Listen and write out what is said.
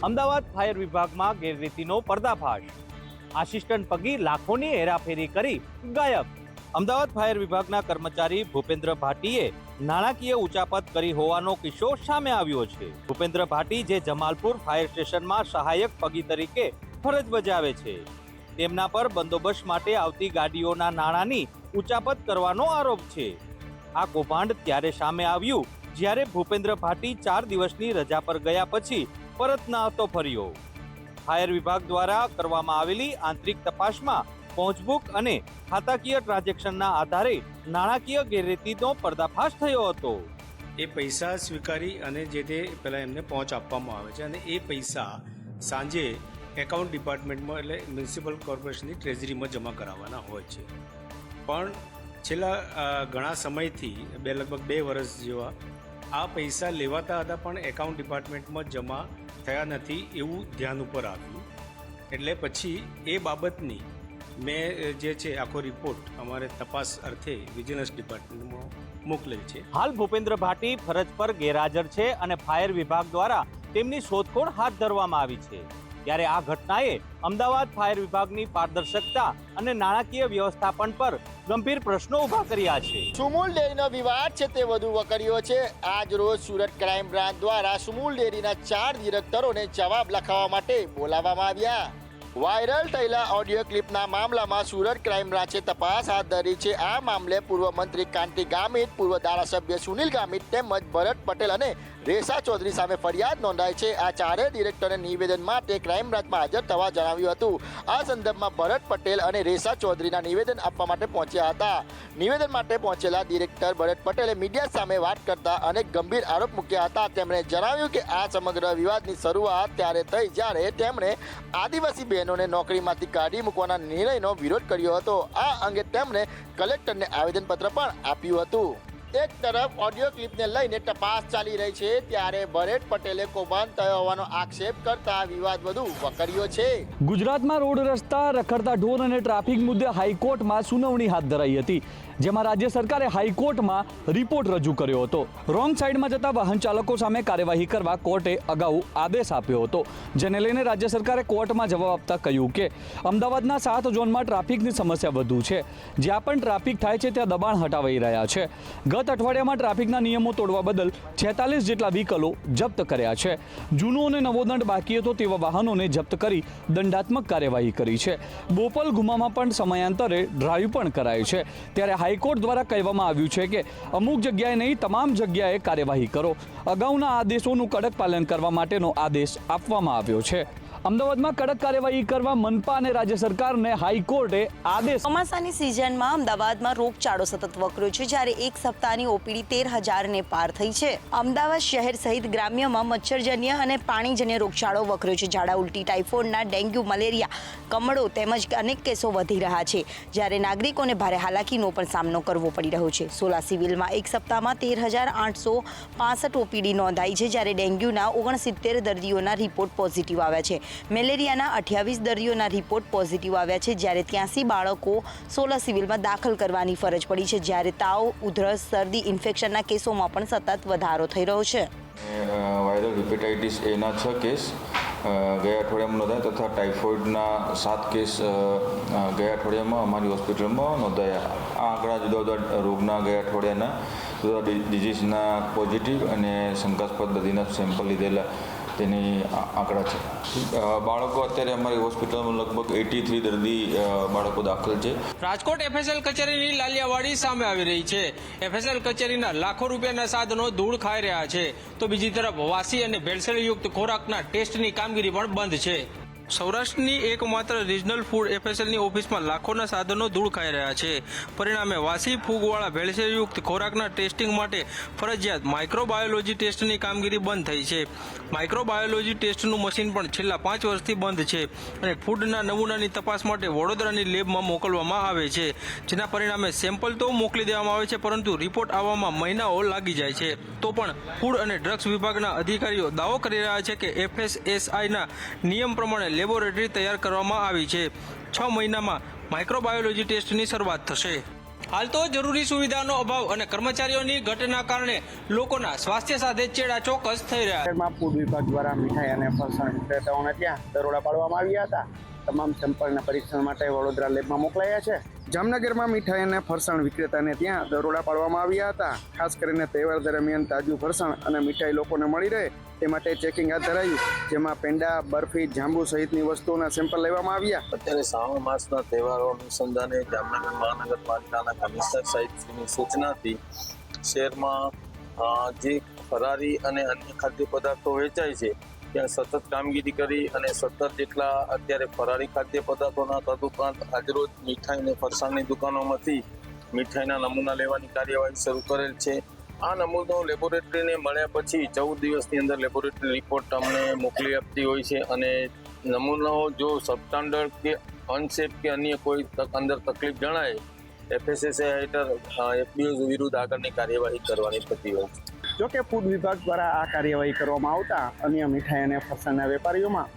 Ahmedabad fire વિભાગમાં ગેરરીતિનો પર્દાફાશ। Assistant પગી લાખોની હેરાફેરી કરી ગાયબ। અમદાવાદ ફાયર વિભાગના કર્મચારી ભૂપેન્દ્ર ભાટીએ નાણાકીય ઉચાપત કરી હોવાનો કિસ્સો સામે આવ્યો છે। ભૂપેન્દ્ર ભાટી જે જમાલપુર ફાયર સ્ટેશનમાં સહાયક પગી તરીકે ફરજ બજાવે છે, તેમના પર બંદોબસ્ત માટે આવતી ગાડીઓના નાણાંની ઉચાપત કરવાનો આરોપ છે। આ કૌભાંડ ત્યારે સામે આવ્યું જ્યારે ભૂપેન્દ્ર ભાટી 4 દિવસની રજા પર ગયા પછી પરત ન હતો ફર્યો। ફાયર વિભાગ દ્વારા કરવામાં આવેલી આંતરિક તપાસમાં પહોંચબુક અને ખાતાકીય ટ્રાન્ઝેક્શનના આધારે નાણાકીય ગેરરીતિનો પર્દાફાશ થયો હતો। એ પૈસા સ્વીકારી અને જે તે પહેલાં એમને પહોંચ આપવામાં આવે છે અને એ પૈસા સાંજે એકાઉન્ટ ડિપાર્ટમેન્ટમાં એટલે મ્યુનિસિપલ કોર્પોરેશનની ટ્રેઝરીમાં જમા કરાવવાના હોય છે। પણ છેલ્લા ઘણા સમયથી લગભગ 2 વર્ષ જેવા આ પૈસા લેવાતા હતા પણ એકાઉન્ટ ડિપાર્ટમેન્ટમાં જમા થયા નથી એવું ધ્યાન ઉપર આવ્યું। એટલે પછી એ બાબતની મેં જે છે આખો રિપોર્ટ અમારે તપાસ અર્થે વિજિલન્સ ડિપાર્ટમેન્ટમાં મોકલેલ છે। હાલ ભૂપેન્દ્ર ભાટી ફરજ પર ગેરહાજર છે અને ફાયર વિભાગ દ્વારા તેમની શોધખોળ હાથ ધરવામાં આવી છે। ત્યારે આ ઘટનાએ અમદાવાદ ફાયર વિભાગની પારદર્શકતા અને નાણાકીય વ્યવસ્થાપન પર ગંભીર પ્રશ્નો ઉભા કર્યા છે। સુમૂલ ડેરીનો વિવાદ છે તે વધુ વકર્યો છે। આજ રોજ સુરત ક્રાઇમ બ્રાન્ચ દ્વારા સુમૂલ ડેરીના 4 ડિરેક્ટરોને જવાબ લખાવવા માટે બોલાવવામાં આવ્યા। વાયરલ થયેલા ઓડિયો ક્લિપના મામલામાં સુરત ક્રાઇમ બ્રાન્ચે તપાસ હાથ ધરી છે। આ મામલે પૂર્વ મંત્રી કાંતિ ગામિત, પૂર્વ ધારાસભ્ય સુનિલ ગામિત તેમજ ભરત પટેલ અને રેસા ચૌધરી સામે ફરિયાદ નોંધાઈ છે। આ 4 ડિરેક્ટરને નિવેદન માટે ક્રાઇમ બ્રાન્ચમાં હાજર થવા જણાવ્યું હતું। આ સંદર્ભમાં ભરત પટેલ અને રેસા ચૌધરીના નિવેદન આપવા માટે પહોંચ્યા હતા। નિવેદન માટે પહોંચેલા ડિરેક્ટર ભરત પટેલે મીડિયા સામે વાત કરતા અનેક ગંભીર આરોપ મૂક્યા હતા। તેમણે જણાવ્યું કે આ સમગ્ર વિવાદની શરૂઆત ત્યારે થઈ જ્યારે તેમણે આદિવાસી બહેનોને નોકરીમાંથી કાઢી મૂકવાના નિર્ણયનો વિરોધ કર્યો હતો। આ અંગે તેમણે કલેક્ટરને આવેદનપત્ર પણ આપ્યું હતું। એક તરફ ઓડિયો ક્લિપને લઈને તપાસ ચાલી રહી છે ત્યારે ભરત પટેલે કૌભાંડ થયો હોવાનો આક્ષેપ કરતા વિવાદ વધુ વકર્યો છે। ગુજરાતમાં રોડ રસ્તા, રખડતા ઢોર અને ટ્રાફિક મુદ્દે હાઈકોર્ટમાં સુનાવણી હાથ ધરાઈ હતી, જેમાં રાજ્ય સરકારે હાઈકોર્ટમાં રિપોર્ટ રજૂ કર્યો હતો। રોંગ સાઈડમાં જતા વાહન ચાલકો સામે કાર્યવાહી કરવા કોર્ટે અગાઉ આદેશ આપ્યો હતો, જેને લઈને રાજ્ય સરકારે કોર્ટમાં જવાબ આપતા કહ્યું કે અમદાવાદના 7 ઝોનમાં ટ્રાફિકની સમસ્યા વધુ છે, જ્યાં પણ ટ્રાફિક થાય છે ત્યાં દબાણ હટાવાઈ રહ્યા છે। ગત અઠવાડિયામાં ટ્રાફિકના નિયમો તોડવા બદલ 46 જેટલા વ્હીકલો જપ્ત કર્યા છે। જૂનો અને નવો દંડ બાકી હતો તેવા વાહનોને જપ્ત કરી દંડાત્મક કાર્યવાહી કરી છે। બોપલ ગુમામાં પણ સમયાંતરે ડ્રાઈવ પણ કરાય છે। ત્યારે હાઈકોર્ટ દ્વારા કહેવામાં આવ્યું છે કે અમુક જગ્યાએ નહીં, તમામ જગ્યાએ કાર્યવાહી કરો। અગાઉના આદેશોનું કડક પાલન કરવા માટેનો આદેશ આપવામાં આવ્યો છે। અમદાવાદમાં કડક કાર્યવાહી કરવા મનપા અને રાજ્ય સરકારને હાઈકોર્ટે આદેશ। ચોમાસાની સિઝનમાં અમદાવાદમાં રોગચાળો સતત વકર્યો છે, જ્યારે એક સપ્તાહની ઓપીડી 13,000ને પાર થઈ છે। અમદાવાદ શહેર સહિત ગ્રામ્યમાં મચ્છરજન્ય અને પાણીજન્ય રોગચાળો વકર્યો છે। ઝાડા ઉલટી, ટાઇફોઇડના, ડેન્ગ્યુ, મલેરિયા, કમળો તેમજ અનેક કેસો વધી રહ્યા છે, જ્યારે નાગરિકોને ભારે હાલાકીનો પણ સામનો કરવો પડી રહ્યો છે। સોલા સિવિલમાં એક સપ્તાહમાં 13,865 ઓપીડી નોંધાઈ છે, જ્યારે ડેન્ગ્યુના 69 દર્દીઓના રિપોર્ટ પોઝિટિવ આવ્યા છે। મેલેરિયાના 28 દર્દીઓના રિપોર્ટ પોઝિટિવ આવ્યા છે, જ્યારે 83 બાળકો સોલા સિવિલમાં દાખલ કરવાની ફરજ પડી છે, જ્યારે તાવ, ઉધરસ, શરદી, ઇન્ફેક્શનના કેસોમાં પણ સતત વધારો થઈ રહ્યો છે। વાયરલ હેપેટાઇટિસ એના 6 કેસ ગયા અઠવાડિયામાં નોંધાયા તથા ટાઇફોઇડના 7 કેસ ગયા અઠવાડિયામાં અમારી હોસ્પિટલમાં નોંધાયા। આ આંકડા જુદા જુદા રોગના ગયા અઠવાડિયાના જુદા ડિઝીઝના પોઝિટિવ અને શંકાસ્પદ દર્દીના સેમ્પલ લીધેલા તેની આંકડા છે। બાળકો અત્યારે અમારી હોસ્પિટલમાં લગભગ 83 દર્દી બાળકો દાખલ છે। રાજકોટ એફએસએલ કચેરીની લાલિયાવાડી સામે આવી રહી છે। એફએસએલ કચેરીના લાખો રૂપિયાના સાધનો ધૂળ ખાઈ રહ્યા છે, તો બીજી તરફ વાસી અને ભેળસેળયુક્ત ખોરાકના ટેસ્ટની કામગીરી પણ બંધ છે। સૌરાષ્ટ્રની એકમાત્ર રિજનલ ફૂડ એફએસએલની ઓફિસમાં લાખોના સાધનો ધૂળ ખાઈ રહ્યા છે। પરિણામે વાસી, ફૂગવાળા, ભેળસેળયુક્ત ખોરાકના ટેસ્ટિંગ માટે ફરજિયાત માઇક્રોબાયોલોજી ટેસ્ટની કામગીરી બંધ થઈ છે। માઇક્રોબાયોલોજી ટેસ્ટનું મશીન પણ છેલ્લા 5 વર્ષથી બંધ છે અને ફૂડના નમૂનાની તપાસ માટે વડોદરાની લેબમાં મોકલવામાં આવે છે, જેના પરિણામે સેમ્પલ તો મોકલી દેવામાં આવે છે, પરંતુ રિપોર્ટ આવવામાં મહિનાઓ લાગી જાય છે। તો પણ ફૂડ અને ડ્રગ્સ વિભાગના અધિકારીઓ દાવો કરી રહ્યા છે કે એફએસએસઆઈના નિયમ પ્રમાણે લેબોરેટરી તૈયાર કરવામાં આવી છે। 6 મહિનામાં માઇક્રોબાયોલોજી ટેસ્ટની શરૂઆત થશે। હાલ તો જરૂરી સુવિધાનો અભાવ અને કર્મચારીઓની ઘટના કારણે લોકોના સ્વાસ્થ્ય સાથે ચેડા ચોક્કસ થઈ રહ્યા છે. શહેરમાં ફૂડ વિભાગ દ્વારા મીઠાઈ અને ફરસાણ વિક્રેતાઓને ત્યાં દરોડા પાડવામાં આવ્યા હતા. તમામ સેમ્પલના પરીક્ષણ માટે વડોદરા લેબમાં મોકલાયા છે. જામનગરમાં મીઠાઈ અને ફરસાણ વિક્રેતાને ત્યાં દરોડા પાડવામાં આવ્યા હતા. ખાસ કરીને તહેવાર દરમિયાન તાજું ફરસાણ અને મીઠાઈ લોકોને મળી રહે તે માટે ચેકિંગ હાથ ધરાયું, જેમાં પેંડા, બરફી, જાંબુ સહિતની વસ્તુઓના સેમ્પલ લેવામાં આવ્યા. અત્યારે શ્રાવણ માસના તહેવારો અનુસંધાને જામનગર મહાનગરપાલિકાના કમિશનર સાહેબની સૂચનાથી શહેરમાં જે ફરારી અને અન્ય ખાદ્ય પદાર્થો વેચાય છે ત્યાં સતત કામગીરી કરી અને 17 જેટલા અત્યારે ફરારી ખાદ્ય પદાર્થોના તદુપરાંત આજરોજ મીઠાઈ અને ફરસાણની દુકાનોમાંથી મીઠાઈના નમૂના લેવાની કાર્યવાહી શરૂ કરેલ છે. આ નમૂનો લેબોરેટરીને મળ્યા પછી 14 દિવસની અંદર લેબોરેટરી રિપોર્ટ અમને મોકલી આપતી હોય છે અને નમૂનો જો સબસ્ટાન્ડર્ડ કે અનસેફ કે અન્ય કોઈ અંદર તકલીફ જણાય FSSAI હેઠળ FBO વિરુદ્ધ આગળની કાર્યવાહી કરવાની થતી હોય છે. જોકે ફૂડ વિભાગ દ્વારા આ કાર્યવાહી કરવામાં આવતા અન્ય મીઠાઈ અને ફરસાણના વેપારીઓમાં